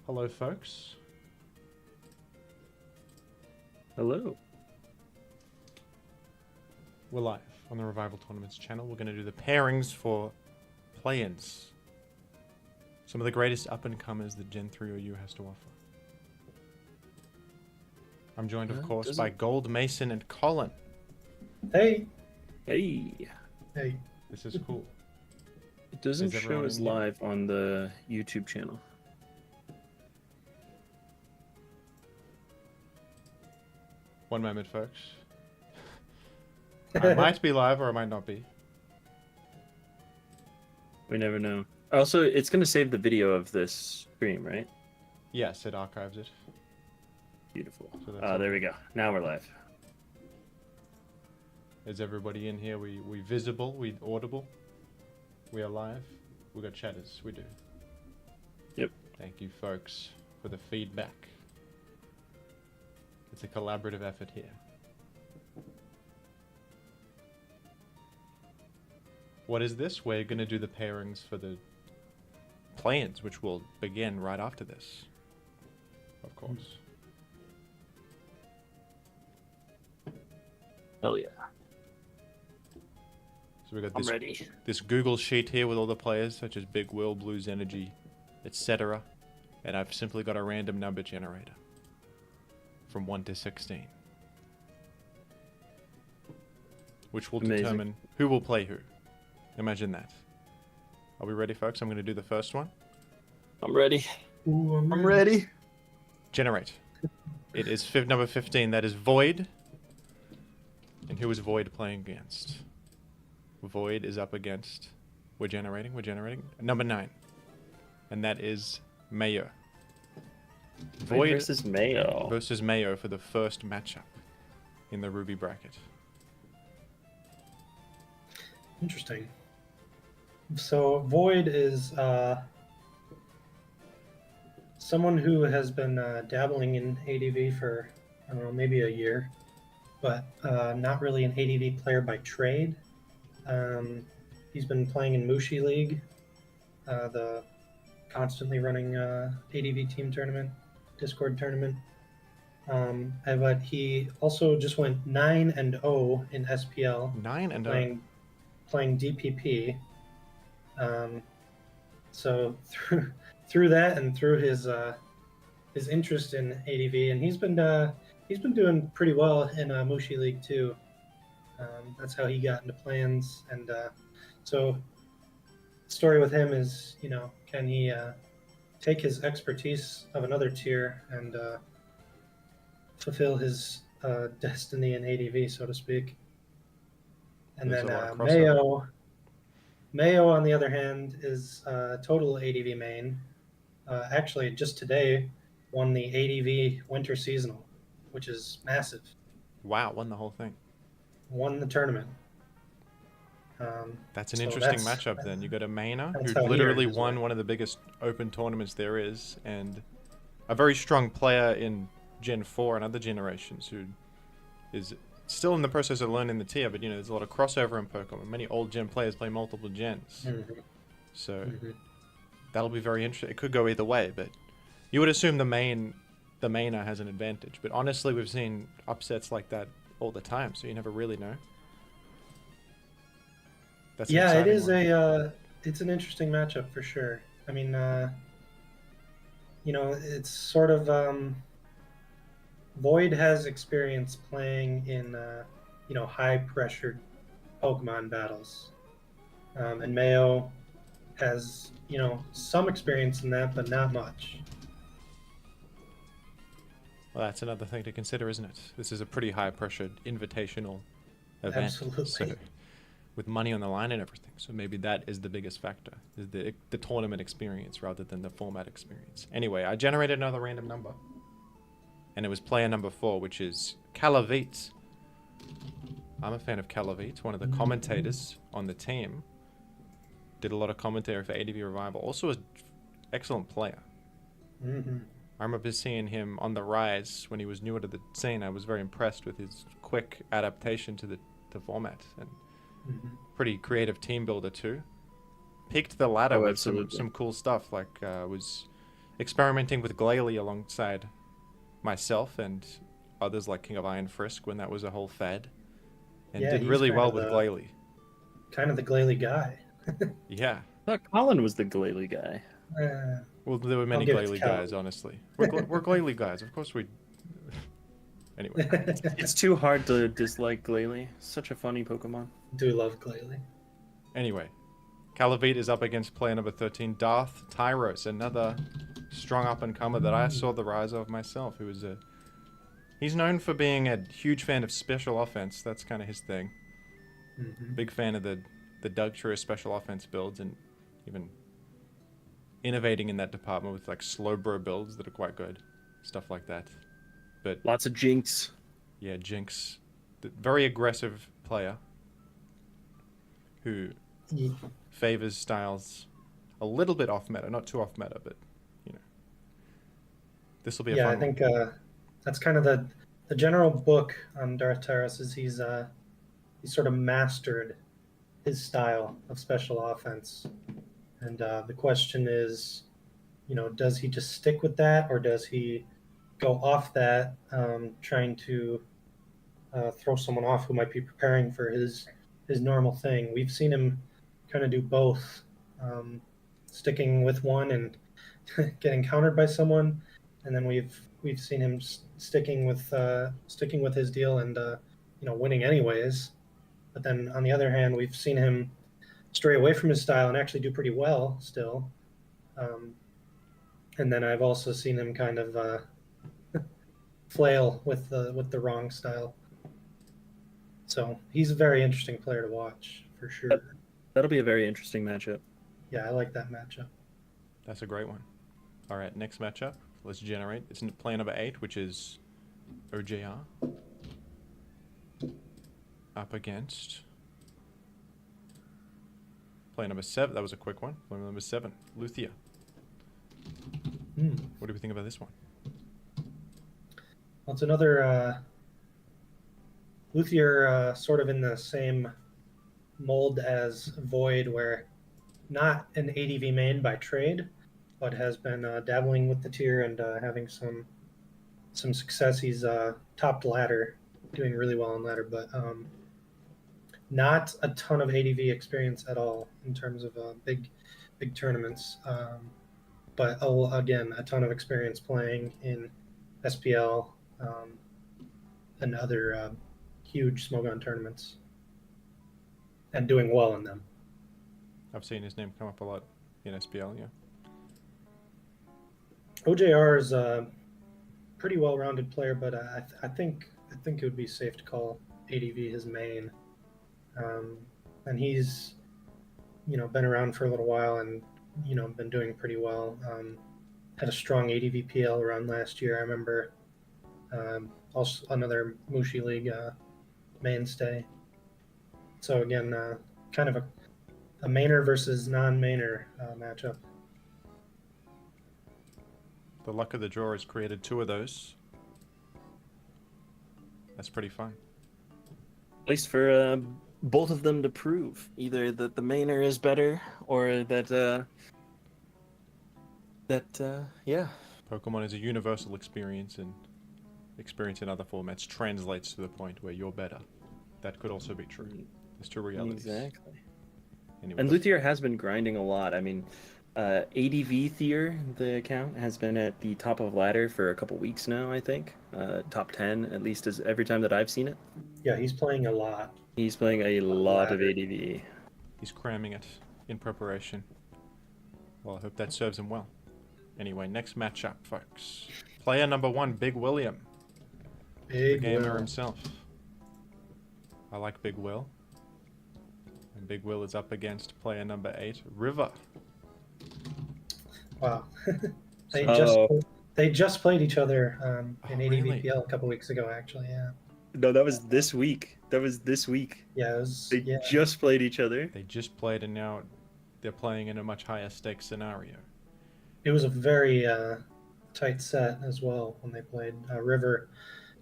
Hello, folks. Hello. We're live on the Revival Tournaments channel. We're going to do the pairings for play-ins. Some of the greatest up-and-comers that Gen 3 or U has to offer. I'm joined, of course, by Gold Mason and Colin. Hey. Hey. Hey. This is cool. It doesn't Is everyone show us in here? live on the YouTube channel. One moment, folks. I might be live or I might not be. We never know. Also, it's going to save the video of this stream, right? Yes, it archives it. Beautiful. So that's There we go. Now we're live. Is everybody in here? We visible? We audible? We are live? We got chatters. We do. Yep. Thank you, folks, for the feedback. It's a collaborative effort here. What is this? We're going to do the pairings for the play-ins, which will begin right after this. Of course. Hell yeah. So we got I'm ready. this Google sheet here with all the players, such as Big Will, Blues Energy, etc. And I've simply got a random number generator. From 1 to 16. Which will determine who will play who. Imagine that. Are we ready, folks? I'm going to do the first one. I'm ready. Ooh, I'm ready. Generate. It is number 15. That is Void. And who is Void playing against? Void is up against... We're generating. Number 9. And that is Mayo. Void versus Mayo. Versus Mayo for the first matchup in the Ruby bracket. Interesting. So Void is someone who has been dabbling in ADV for, I don't know, maybe a year, but not really an ADV player by trade. He's been playing in Mushi League, the constantly running ADV team tournament, Discord tournament. But he also just went 9-0 in SPL. 9-0. Playing DPP. So through that and through his interest in ADV, and he's been doing pretty well in Mushi League too. That's how he got into plans, and so the story with him is, can he take his expertise of another tier and fulfill his destiny in ADV, so to speak. And There's then Mayo, on the other hand, is total ADV main. Actually, just today, won the ADV Winter Seasonal, which is massive. Wow, won the whole thing. Won the tournament. That's an interesting matchup then. You got a mainer who literally won one of the biggest open tournaments there is, and a very strong player in Gen 4 and other generations who is still in the process of learning the tier, but there's a lot of crossover in Pokemon. Many old gen players play multiple gens. So that'll be very interesting. It could go either way, but you would assume the mainer has an advantage. But honestly, we've seen upsets like that all the time, so you never really know. Yeah, it is it's an interesting matchup for sure. I mean, it's sort of Void has experience playing in high pressured Pokemon battles, and Mayo has some experience in that, but not much. Well, that's another thing to consider, isn't it? This is a pretty high pressured invitational event. Absolutely. So, with money on the line and everything. So maybe that is the biggest factor, is the tournament experience rather than the format experience. Anyway, I generated another random number. And it was player number 4, which is Calavite. I'm a fan of Calavite, one of the commentators on the team. Did a lot of commentary for ADV Revival. Also an excellent player. I remember seeing him on the rise when he was newer to the scene. I was very impressed with his quick adaptation to the format. And pretty creative team builder too. Peaked the ladder with some cool stuff, like was experimenting with Glalie alongside myself and others like King of Iron Frisk when that was a whole fad, and Yeah, did he's really kind well of with the- Glalie. Kind of the Glalie guy. Yeah. I thought Colin was the Glalie guy. Well, there were many give it to Glalie Cal. guys, honestly. We're Glalie guys, of course we. Anyway, It's too hard to dislike Glalie. Such a funny Pokemon. Do love Glalie. anyway, Calavite is up against player number 13, Darth Tyros, another strong up and comer that I saw the rise of myself. Who was a He's known for being a huge fan of special offense. That's kind of his thing. Hmm. Big fan of the Doug True special offense builds, and even innovating in that department with like slow bro builds that are quite good, stuff like that. But Lots of Jinx. yeah, Jinx, very aggressive player who favors styles a little bit off meta, not too off meta, but you know, this will be a Yeah, fun I think one. that's kind of the general book on Darth Tyros is he's sort of mastered his style of special offense, and the question is, does he just stick with that, or does he go off that, trying to throw someone off who might be preparing for his normal thing? We've seen him kind of do both, sticking with one and getting countered by someone, and then we've seen him sticking with his deal and winning anyways. But then on the other hand, we've seen him stray away from his style and actually do pretty well still. And then I've also seen him kind of flail with the wrong style. So he's a very interesting player to watch for sure. That'll be a very interesting matchup. Yeah, I like that matchup. That's a great one. All right, next matchup. Let's generate. It's player number 8, which is OJR, up against player number 7. That was a quick one. Player number 7, Luthia. What do we think about this one? Well, it's another Luthier, sort of in the same mold as Void, where not an ADV main by trade, but has been dabbling with the tier and having some success. He's topped ladder, doing really well on ladder, but not a ton of ADV experience at all in terms of big tournaments. But again, a ton of experience playing in SPL and other huge Smogon tournaments, and doing well in them. I've seen his name come up a lot in SPL, yeah. OJR is a pretty well-rounded player, but I think it would be safe to call ADV his main. And he's been around for a little while and been doing pretty well. Had a strong ADV PL run last year. I remember. Also another Mushi League mainstay. So again, kind of a mainer versus non-mainer matchup. The luck of the draw has created 2 of those. That's pretty fun. At least for both of them to prove either that the mainer is better or that yeah. Pokemon is a universal experience, and experience in other formats translates to the point where you're better. That could also be true. There's 2 realities. Exactly. Anyway, And Luthier has been grinding a lot. I mean, ADV Thier, the account, has been at the top of ladder for a couple weeks now, I think. Top 10, at least, is every time that I've seen it. Yeah, he's playing a lot. He's playing a lot of ladder. ADV. he's cramming it in preparation. Well, I hope that serves him well. Anyway, next matchup, folks. Player number 1, Big William. The Big gamer Will. himself. I like Big Will. And Big Will is up against player number 8, River. Wow. they So- just they just played each other in Oh, really? ADVPL a couple weeks ago, actually. Yeah. No, that was this week. Yeah. It was, They yeah. just played each other. They just played, and now they're playing in a much higher stakes scenario. It was a very tight set as well when they played. River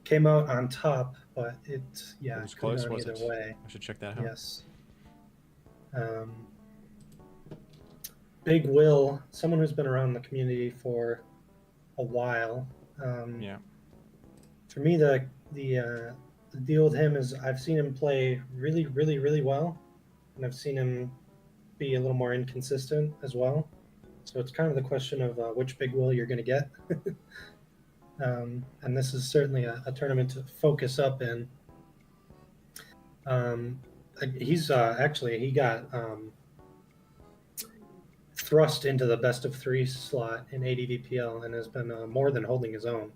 came out on top, but it It was could close, have gone was either it? way. I should check that out. Yes. Big Will, someone who's been around the community for a while. Yeah. For me, the deal with him is I've seen him play really, really, really well, and I've seen him be a little more inconsistent as well. So it's kind of the question of which big wheel you're going to get. And this is certainly a tournament to focus up in. He's actually he got thrust into the best of three slot in ADVPL and has been more than holding his own.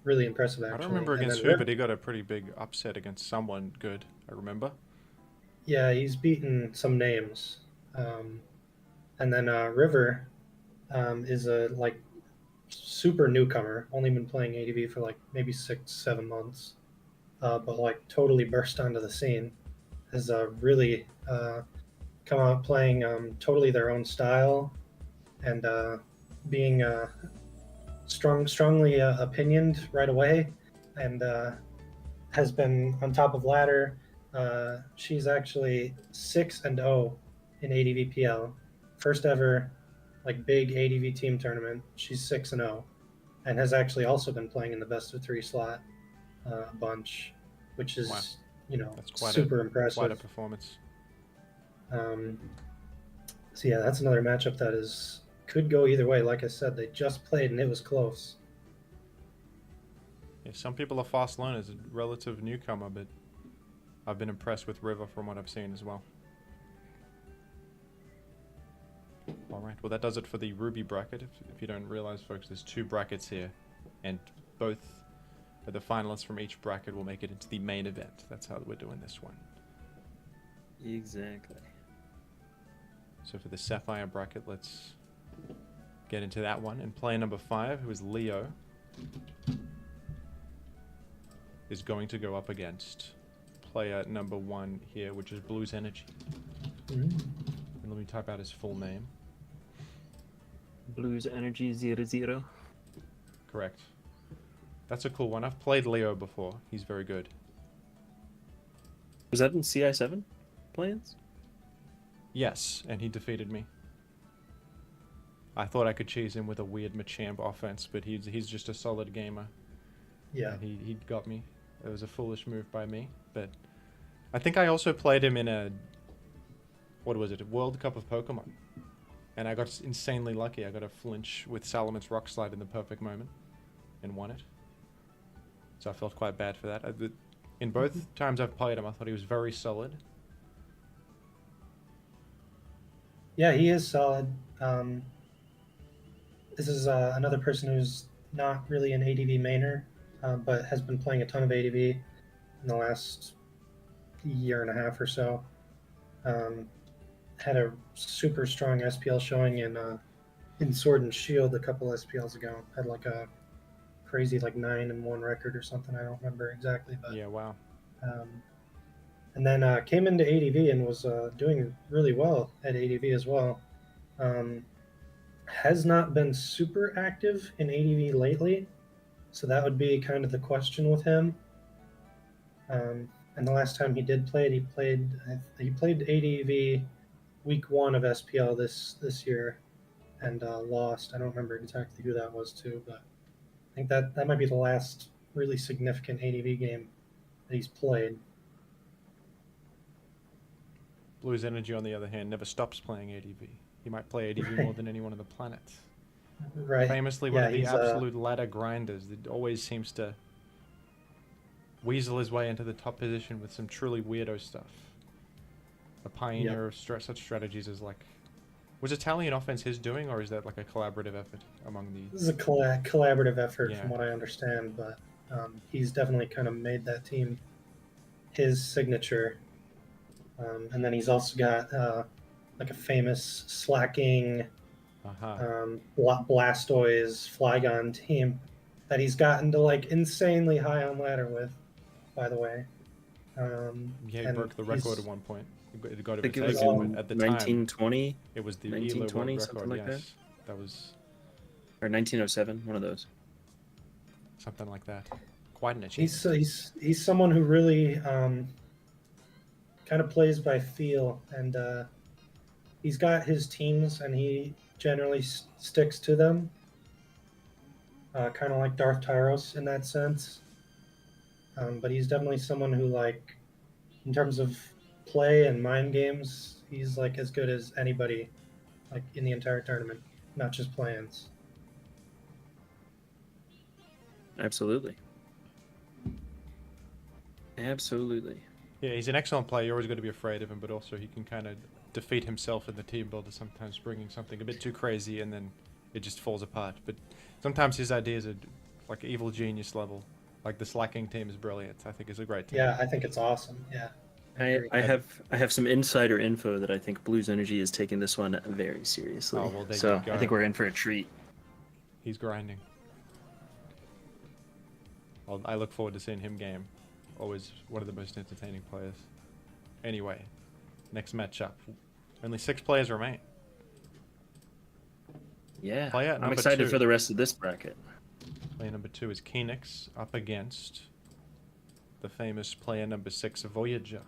Really impressive, actually. I don't remember And against then who, but he got a pretty big upset against someone good. I remember. Yeah, he's beaten some names. And then River is a like super newcomer, only been playing ADV for like maybe 6, 7 months, but like totally burst onto the scene. Has really come out playing totally their own style and being strongly opinioned right away, and has been on top of ladder. She's actually 6-0 in ADVPL, first ever like big ADV team tournament. She's 6-0, and has actually also been playing in the best of three slot a bunch, which is Wow. That's quite super impressive. Quite a performance. So yeah, that's another matchup that could go either way. Like I said, they just played and it was close. Yeah, some people are fast learners, a relative newcomer, but I've been impressed with River from what I've seen as well. Alright, well that does it for the Ruby bracket. If you don't realize, folks, there's 2 brackets here, and both of the finalists from each bracket will make it into the main event. That's how we're doing this one. Exactly. So for the Sapphire bracket, let's get into that one. And player number 5, who is Leo, is going to go up against player number 1 here, which is Blues Energy. And let me type out his full name. Blues Energy 00. Correct. That's a cool one. I've played Leo before. He's very good. Was that in CI7 plans? Yes, and he defeated me. I thought I could cheese him with a weird Machamp offense, but he's just a solid gamer. Yeah. And he got me. It was a foolish move by me, but I think I also played him in a, what was it, a World Cup of Pokemon. And I got insanely lucky. I got a flinch with Salaman's Rock Slide in the perfect moment and won it. So I felt quite bad for that. In both times I've played him, I thought he was very solid. Yeah, he is solid. This is another person who's not really an ADV mainer, but has been playing a ton of ADV in the last year and a half or so. Had a super strong SPL showing in Sword and Shield a couple SPLs ago. Had like a crazy like 9-1 record or something. I don't remember exactly, but Yeah, wow. and then came into ADV and was doing really well at ADV as well. Has not been super active in ADV lately, so that would be kind of the question with him. And the last time he did play it, he played ADV week 1 of SPL this year and lost. I don't remember exactly who that was too, but I think that might be the last really significant ADV game that he's played. Blues Energy, on the other hand, never stops playing ADV. He might play ADV more than anyone on the planet. Right. Famously one of the absolute ladder grinders that always seems to weasel his way into the top position with some truly weirdo stuff. A pioneer of such strategies as like... Was Italian offense his doing, or is that like a collaborative effort among the... This is a collaborative effort Yeah. from what I understand, but he's definitely kind of made that team his signature. And then he's also got like a famous slacking Blastoise Flygon team that he's gotten to like insanely high on ladder with, by the way. Yeah, he broke the record at one point. It got I think it was overtaken, but at the 1920. time, it was the 1920, ELO something record, like yes. That was... Or 1907, one of those. Something like that. Quite an achievement. He's someone who really kind of plays by feel, and he's got his teams, and he generally sticks to them. kind of like Darth Tyros in that sense. But he's definitely someone who, like, in terms of play and mind games, he's like as good as anybody, like in the entire tournament, not just plans. Absolutely. Absolutely. Yeah, he's an excellent player. You're always going to be afraid of him, but also he can kind of defeat himself in the team builder sometimes, bringing something a bit too crazy and then it just falls apart. But sometimes his ideas are like evil genius level. Like the slacking team is brilliant. I think it's a great team. Yeah, I think it's awesome. Yeah, I agree. I have some insider info that I think Blues Energy is taking this one very seriously. Oh, well, there so you go. I think we're in for a treat. He's grinding. I look forward to seeing him game. Always one of the most entertaining players. Anyway, next matchup. Only 6 players remain. Yeah, Player I'm number excited 2. for the rest of this bracket. Player number 2 is Kenix up against the famous player number 6, Voyager.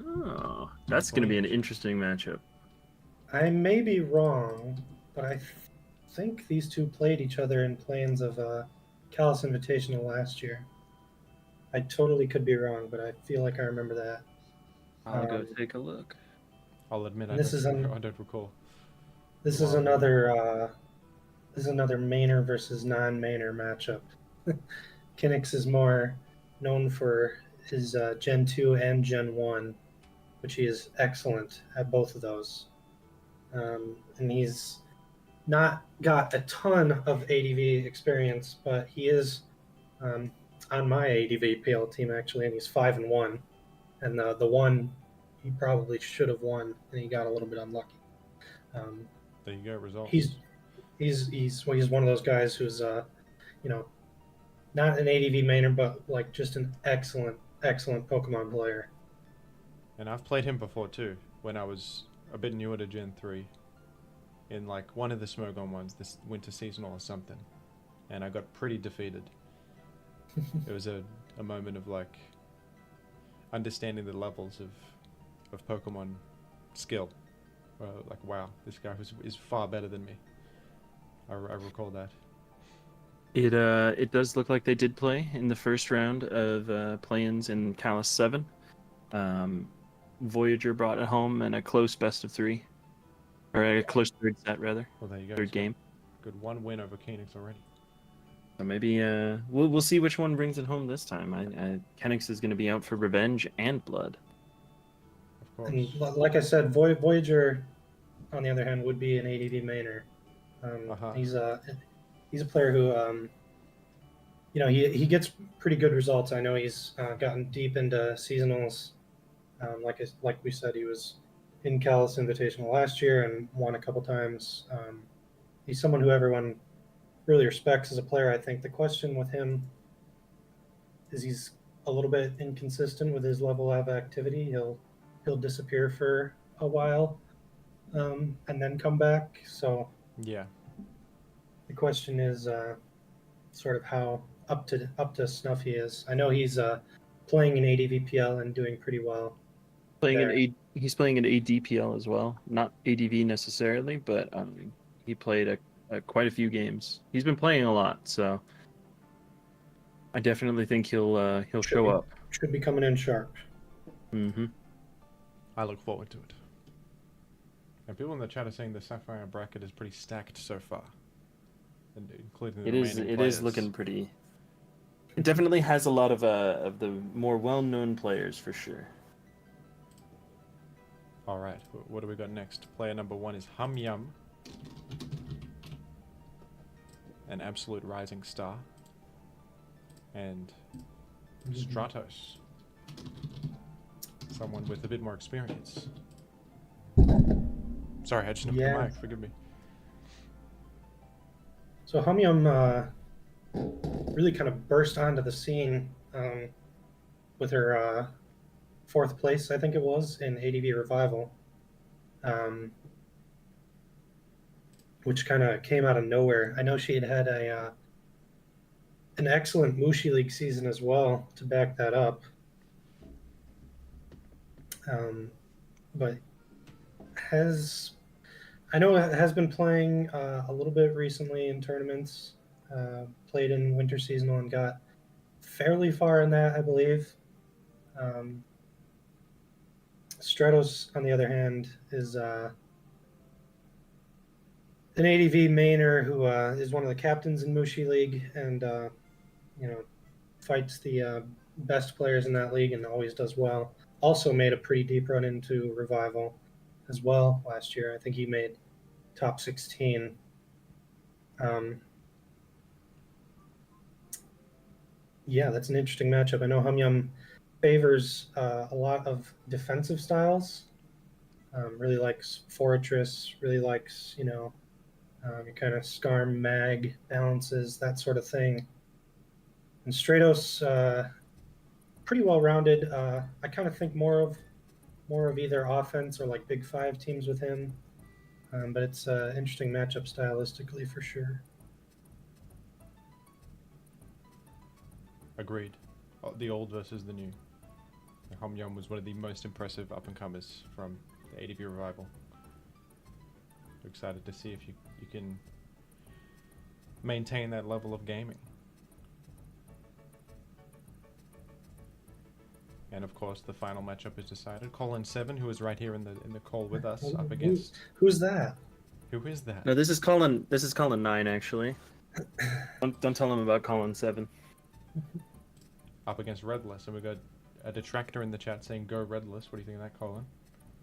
Oh, that's going to be an interesting matchup. I may be wrong, but I think these two played each other in plans of Callus Invitational last year. I totally could be wrong, but I feel like I remember that. I'll go take a look. I'll admit I This is don't recall. this You is are another mainer versus non-mainer matchup. Kinix is more known for his Gen 2 and Gen 1, which he is excellent at both of those. And he's not got a ton of ADV experience, but he is on my ADV PL team actually, and he's 5-1. And the one he probably should have won, and he got a little bit unlucky. There you go, results. He's one of those guys who's not an ADV mainer, but like just an excellent Pokemon player. And I've played him before too, when I was a bit newer to Gen 3. In like one of the Smogon ones, this winter seasonal or something. And I got pretty defeated. It was a moment of like understanding the levels of Pokemon skill. Like, wow, this guy is far better than me. I recall that. It does look like they did play in the first round of play-ins in Callus 7. Voyager brought it home in a close best of 3. Or a close third set, rather. Well, there you go. Third game. Good 1 win over Kenix already. So maybe we'll see which one brings it home this time. Kenix is going to be out for revenge and blood. Of course. And like I said, Voyager, on the other hand, would be an ADV mainer. He's a player who, he gets pretty good results. I know he's gotten deep into seasonals. Like we said, he was in Callus Invitational last year and won a couple times. He's someone who everyone really respects as a player. I think the question with him is he's a little bit inconsistent with his level of activity. He'll disappear for a while and then come back. So yeah, the question is sort of how up to snuff he is. I know he's playing in ADVPL and doing pretty well. He's playing in ADPL as well, not ADV necessarily, but he played quite a few games. He's been playing a lot, so I definitely think he'll show up. Should be coming in sharp. Mm-hmm. I look forward to it. And people in the chat are saying the Sapphire bracket is pretty stacked so far, including the remaining It players. is looking pretty. It definitely has a lot of the more well-known players for sure. All right, what do we got next? Player number 1 is Hum Yum, an absolute rising star, and Stratos, someone with a bit more experience. Sorry, I just knocked the mic. Forgive me. So Hum Yum really kind of burst onto the scene with her 4th place, I think it was, in ADV Revival, which kind of came out of nowhere. I know she had an excellent Mushi League season as well to back that up, but has I know it has been playing a little bit recently in tournaments. Played in winter seasonal and got fairly far in that, I believe. Um, Stratos, on the other hand, is an ADV mainer who is one of the captains in Mushi League, and you know, fights the best players in that league and always does well. Also made a pretty deep run into Revival as well last year. I think he made top 16. Um, yeah, that's an interesting matchup. I know Hamyam favors a lot of defensive styles. Really likes Fortress. Really likes your kind of Skarm mag balances, that sort of thing. And Stratos, pretty well rounded. I kind of think more of either offense or like Big Five teams with him. But it's an interesting matchup stylistically for sure. Agreed. The old versus the new. Hamyong was one of the most impressive up-and-comers from the ADV Revival. Excited to see if you can maintain that level of gaming. And of course, the final matchup is decided. Colin 7, who is right here in the call with us, up against. Who's that? Who is that? No, this is Colin. This is Colin 9 actually. Don't tell him about Colin 7. Up against Redless, and we got a detractor in the chat saying "Go Redless." What do you think of that, Colin?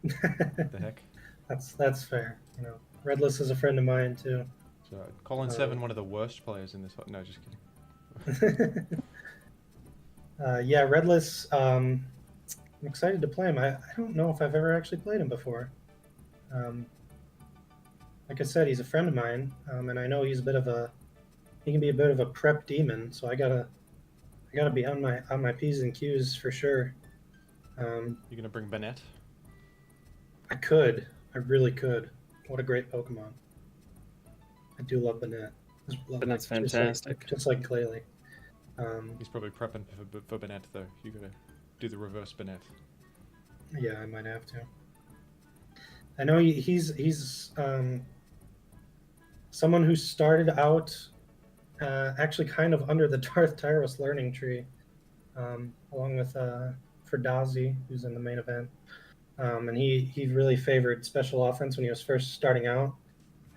What the heck? That's fair. Redless is a friend of mine too. So Colin 7, one of the worst players in this. No, just kidding. Yeah, Redless. I'm excited to play him. I don't know if I've ever actually played him before. Like I said, he's a friend of mine, and I know he can be a bit of a prep demon. So I gotta be on my P's and Q's for sure. You gonna bring Bennett? I really could. What a great Pokemon. I do love Bennett. Bennett's fantastic. Just like Claylee. He's probably prepping for Bennett though. You gotta do the reverse Bennett. Yeah, I might have to. I know he's someone who started out actually kind of under the Darth Tyros learning tree, along with Ferdazi, who's in the main event. And he really favored special offense when he was first starting out,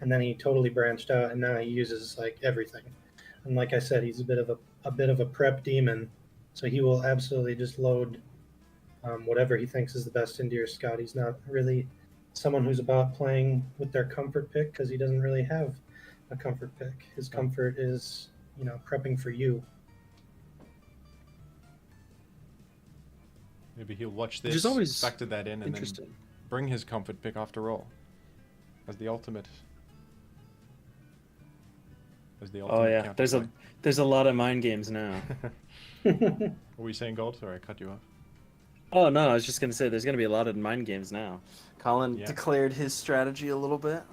and then he totally branched out, and now he uses like everything. And like I said, he's a bit of a prep demon, so he will absolutely just load whatever he thinks is the best into your scout. He's not really someone who's about playing with their comfort pick because he doesn't really have a comfort pick. His comfort is, prepping for you. Maybe he'll watch this, Which is always factor that in, and then bring his comfort pick after all, as the ultimate. Oh yeah, there's a lot of mind games now. What were you saying, Gold? Sorry, I cut you off. Oh no, I was just gonna say there's gonna be a lot of mind games now. Colin declared his strategy a little bit.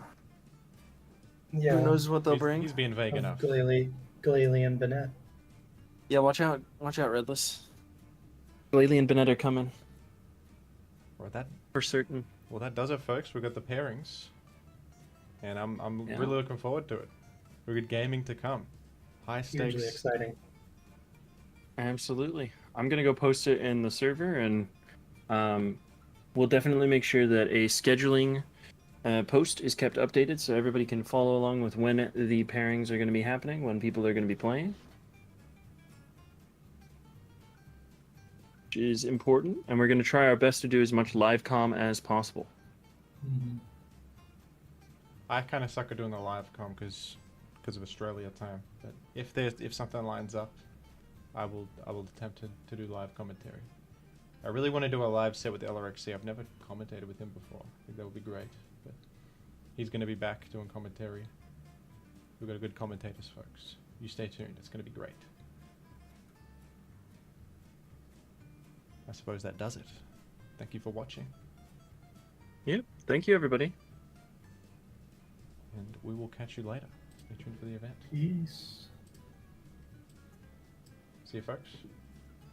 Yeah. Who knows what they'll bring? He's being vague enough. Glalie and Bennett. Yeah, watch out, Redless. Glalie and Bennett are coming. Or that for certain. Well, that does it, folks. We got the pairings, and I'm really looking forward to it. We got gaming to come. High stakes. Hugely exciting. Absolutely. I'm gonna go post it in the server, and we'll definitely make sure that a scheduling post is kept updated so everybody can follow along with when the pairings are going to be happening, when people are going to be playing. Which is important, and we're going to try our best to do as much live comm as possible. Mm-hmm. I kind of suck at doing the live comm because of Australia time. But if something lines up, I will attempt to do live commentary. I really want to do a live set with LRXC. I've never commentated with him before. I think that would be great. But he's going to be back doing commentary. We've got good commentators, folks. You stay tuned. It's going to be great. I suppose that does it. Thank you for watching. Yep. Thank you, everybody. And we will catch you later. Stay tuned for the event. Peace. See you, folks.